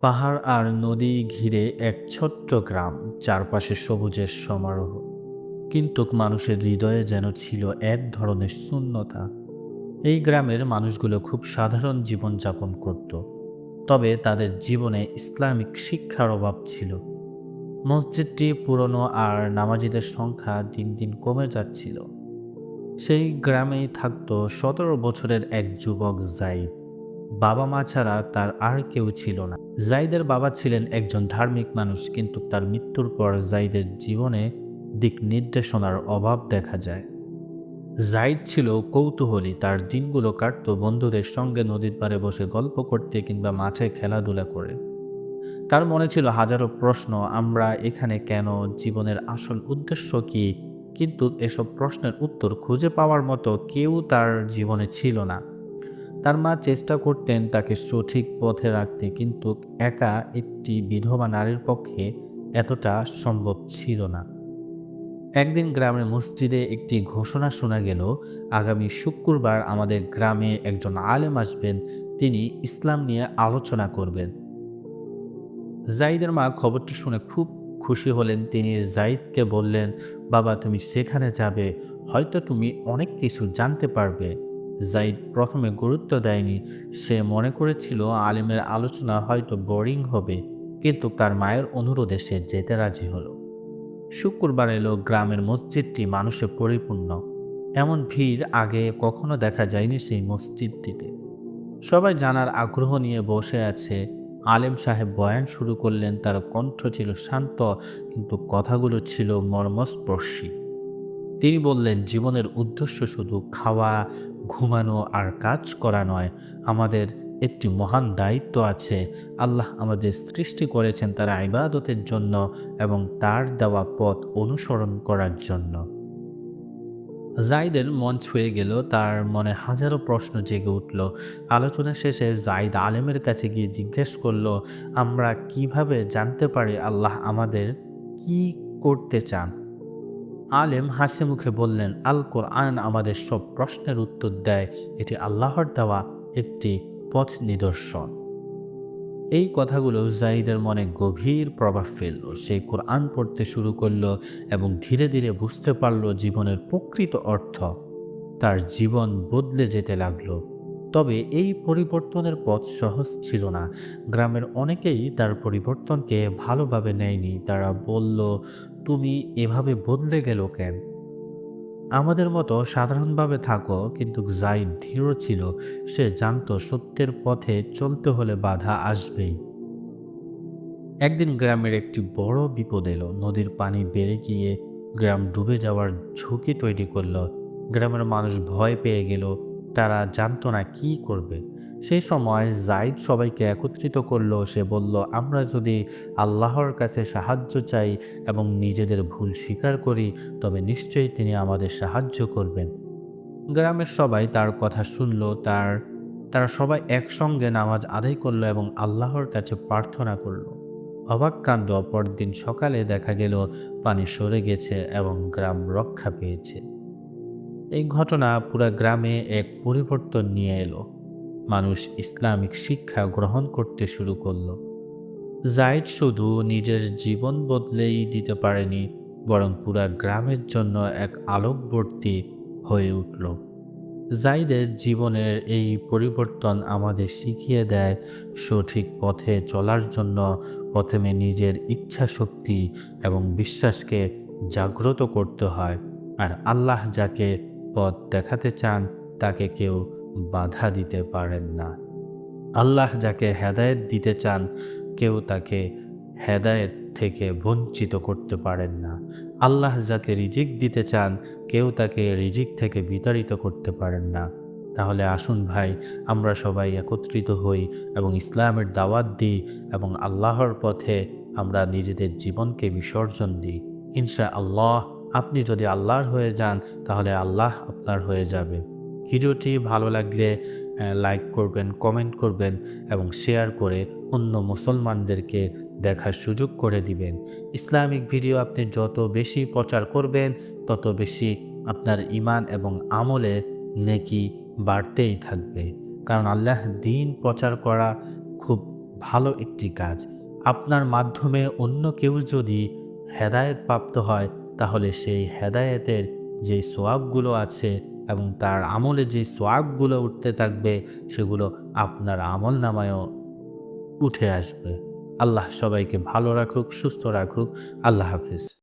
পাহাড় আর নদী ঘিরে এক ছোট্ট গ্রাম, চারপাশে সবুজের সমারোহ। কিন্তু মানুষের হৃদয়ে যেন ছিল এক ধরনের শূন্যতা। এই গ্রামের মানুষগুলো খুব সাধারণ জীবনযাপন করত, তবে তাদের জীবনে ইসলামিক শিক্ষার অভাব ছিল। মসজিদটি পুরনো আর নামাজিদের সংখ্যা দিন দিন কমে যাচ্ছিল। সেই গ্রামেই থাকতো 17 বছরের এক যুবক জাইদ। বাবা মা ছাড়া তার আর কেউ ছিল না। জাইদের বাবা ছিলেন একজন ধার্মিক মানুষ, কিন্তু তার মৃত্যুর পর জাইদের জীবনে দিক নির্দেশনার অভাব দেখা যায়। জাইদ ছিল কৌতূহলী, তার দিনগুলো কাটতো বন্ধুদের সঙ্গে নদীর পাড়ে বসে গল্প করতে কিংবা মাঠে খেলাধুলা করে। তার মনে ছিল হাজারো প্রশ্ন, আমরা এখানে কেন, জীবনের আসল উদ্দেশ্য কি? কিন্তু এসব প্রশ্নের উত্তর খুঁজে পাওয়ার মতো কেউ তার জীবনে ছিল না। তার মা চেষ্টা করতেন তাকে সঠিক পথে রাখতে, কিন্তু একা একটি বিধবা নারীর পক্ষে এতটা সম্ভব ছিল না। একদিন গ্রামের মসজিদে একটি ঘোষণা শোনা গেল, আগামী শুক্রবার আমাদের গ্রামে একজন আলেম আসবেন, তিনি ইসলাম নিয়ে আলোচনা করবেন। জাইদের মা খবরটি শুনে খুব খুশি হলেন। তিনি জাইদকে বললেন, বাবা, তুমি সেখানে যাবে, হয়তো তুমি অনেক কিছু জানতে পারবে। জাইদ প্রথমে গুরুত্ব দেয়নি। সে মনে করেছিল আলিমের আলোচনা হয়তো বোরিং হবে, কিন্তু তার মায়ের অনুরোধে সে যেতে রাজি হলো। শুক্রবার এলো, গ্রামের মসজিদটি মানুষে পরিপূর্ণ। এমন ভিড় আগে কখনো দেখা যায়নি সেই মসজিদটিতে। সবাই জানার আগ্রহ নিয়ে বসে আছে। আলেম সাহেব বয়ান শুরু করলেন। তার কণ্ঠ ছিল শান্ত, কিন্তু কথাগুলো ছিল মর্মস্পর্শী। তিনি বললেন, জীবনের উদ্দেশ্য শুধু খাওয়া, ঘুমানো আর কাজ করা নয়। আমাদের একটি মহান দায়িত্ব আছে। আল্লাহ আমাদের সৃষ্টি করেছেন তার ইবাদতের জন্য এবং তার দেওয়া পথ অনুসরণ করার জন্য। জাইদের মন ছুঁয়ে গেল, তার মনে হাজারো প্রশ্ন জেগে উঠল। আলোচনা শেষে জাইদ আলেমের কাছে গিয়ে জিজ্ঞেস করল, আমরা কিভাবে জানতে পারি আল্লাহ আমাদের কি করতে চান? আলেম হাসি মুখে বললেন, আল কোরআন আমাদের সব প্রশ্নের উত্তর দেয়। এটি আল্লাহর দেওয়া একটি পথ নিদর্শন। এই কথাগুলো জাইদের মনে গভীর প্রভাব ফেলল। সে কোরআন পড়তে শুরু করলো এবং ধীরে ধীরে বুঝতে পারল জীবনের প্রকৃত অর্থ। তার জীবন বদলে যেতে লাগলো। তবে এই পরিবর্তনের পথ সহজ ছিল না। গ্রামের অনেকেই তার পরিবর্তনকে ভালোভাবে নেয়নি। তারা বলল, তুমি এভাবে বদলে গেল কেন? আমাদের মতো সাধারণভাবে থাকো। কিন্তু জাইদ দৃঢ় ছিল। সে জানতো সত্যের পথে চলতে হলে বাধা আসবেই। একদিন গ্রামের একটি বড় বিপদ এলো। নদীর পানি বেড়ে গিয়ে গ্রাম ডুবে যাওয়ার ঝুঁকি তৈরি করলো। গ্রামের মানুষ ভয় পেয়ে গেল। তারা জানতো না কি করবে। সেই সময় জাইদ সবাইকে একত্রিত করলো। সে বলল, আমরা যদি আল্লাহর কাছে সাহায্য চাই এবং নিজেদের ভুল স্বীকার করি, তবে নিশ্চয়ই তিনি আমাদের সাহায্য করবেন। গ্রামের সবাই তার কথা শুনল। তারা সবাই একসঙ্গে নামাজ আদায় করলো এবং আল্লাহর কাছে প্রার্থনা করলো। অবাক কাণ্ড, পরদিন সকালে দেখা গেল পানি সরে গেছে এবং গ্রাম রক্ষা পেয়েছে। এই ঘটনা পুরা গ্রামে এক পরিবর্তন নিয়ে এলো। মানুষ ইসলামিক শিক্ষা গ্রহণ করতে শুরু করলো। জাইদ শুধু নিজের জীবন বদলেই দিতে পারেনি, বরং পুরা গ্রামের জন্য এক আলোকবর্তী হয়ে উঠল। জাইদের জীবনের এই পরিবর্তন আমাদের শিখিয়ে দেয়, সঠিক পথে চলার জন্য প্রথমে নিজের ইচ্ছা শক্তি এবং বিশ্বাসকে জাগ্রত করতে হয়। আর আল্লাহ যাকে পথ দেখাতে চান তাকে কেউ বাধা দিতে পারেন না। আল্লাহ যাকে হেদায়েত দিতে চান, কেউ তাকে হেদায়েত থেকে বঞ্চিত করতে পারেন না। আল্লাহ যাকে রিজিক দিতে চান, কেউ তাকে রিজিক থেকে বিতাড়িত করতে পারেন না। তাহলে আসুন ভাই, আমরা সবাই একত্রিত হই এবং ইসলামের দাওয়াত দিই এবং আল্লাহর পথে আমরা নিজেদের জীবনকে বিসর্জন দিই। ইনশাআল্লাহ, আপনি যদি আল্লাহর হয়ে যান, তাহলে আল্লাহ আপনার হয়ে যাবে। ভিডিওটি ভালো লাগলে লাইক করবেন, কমেন্ট করবেন এবং শেয়ার করে অন্য মুসলমানদেরকে দেখার সুযোগ করে দিবেন। ইসলামিক ভিডিও আপনি যত বেশি প্রচার করবেন, তত বেশি আপনার ঈমান এবং আমলে নেকি বাড়তেই থাকবে। কারণ আল্লাহ দ্বীন প্রচার করা খুব ভালো একটি কাজ। আপনার মাধ্যমে অন্য কেউ যদি হেদায়েত প্রাপ্ত হয়, তাহলে সেই হেদায়েতের যে সোয়াবগুলো আছে এবং তার আমলে যে সোয়াবগুলো উঠতে থাকবে, সেগুলো আপনার আমল নামায়ও উঠে আসবে। আল্লাহ সবাইকে ভালো রাখুক, সুস্থ রাখুক। আল্লাহ হাফিজ।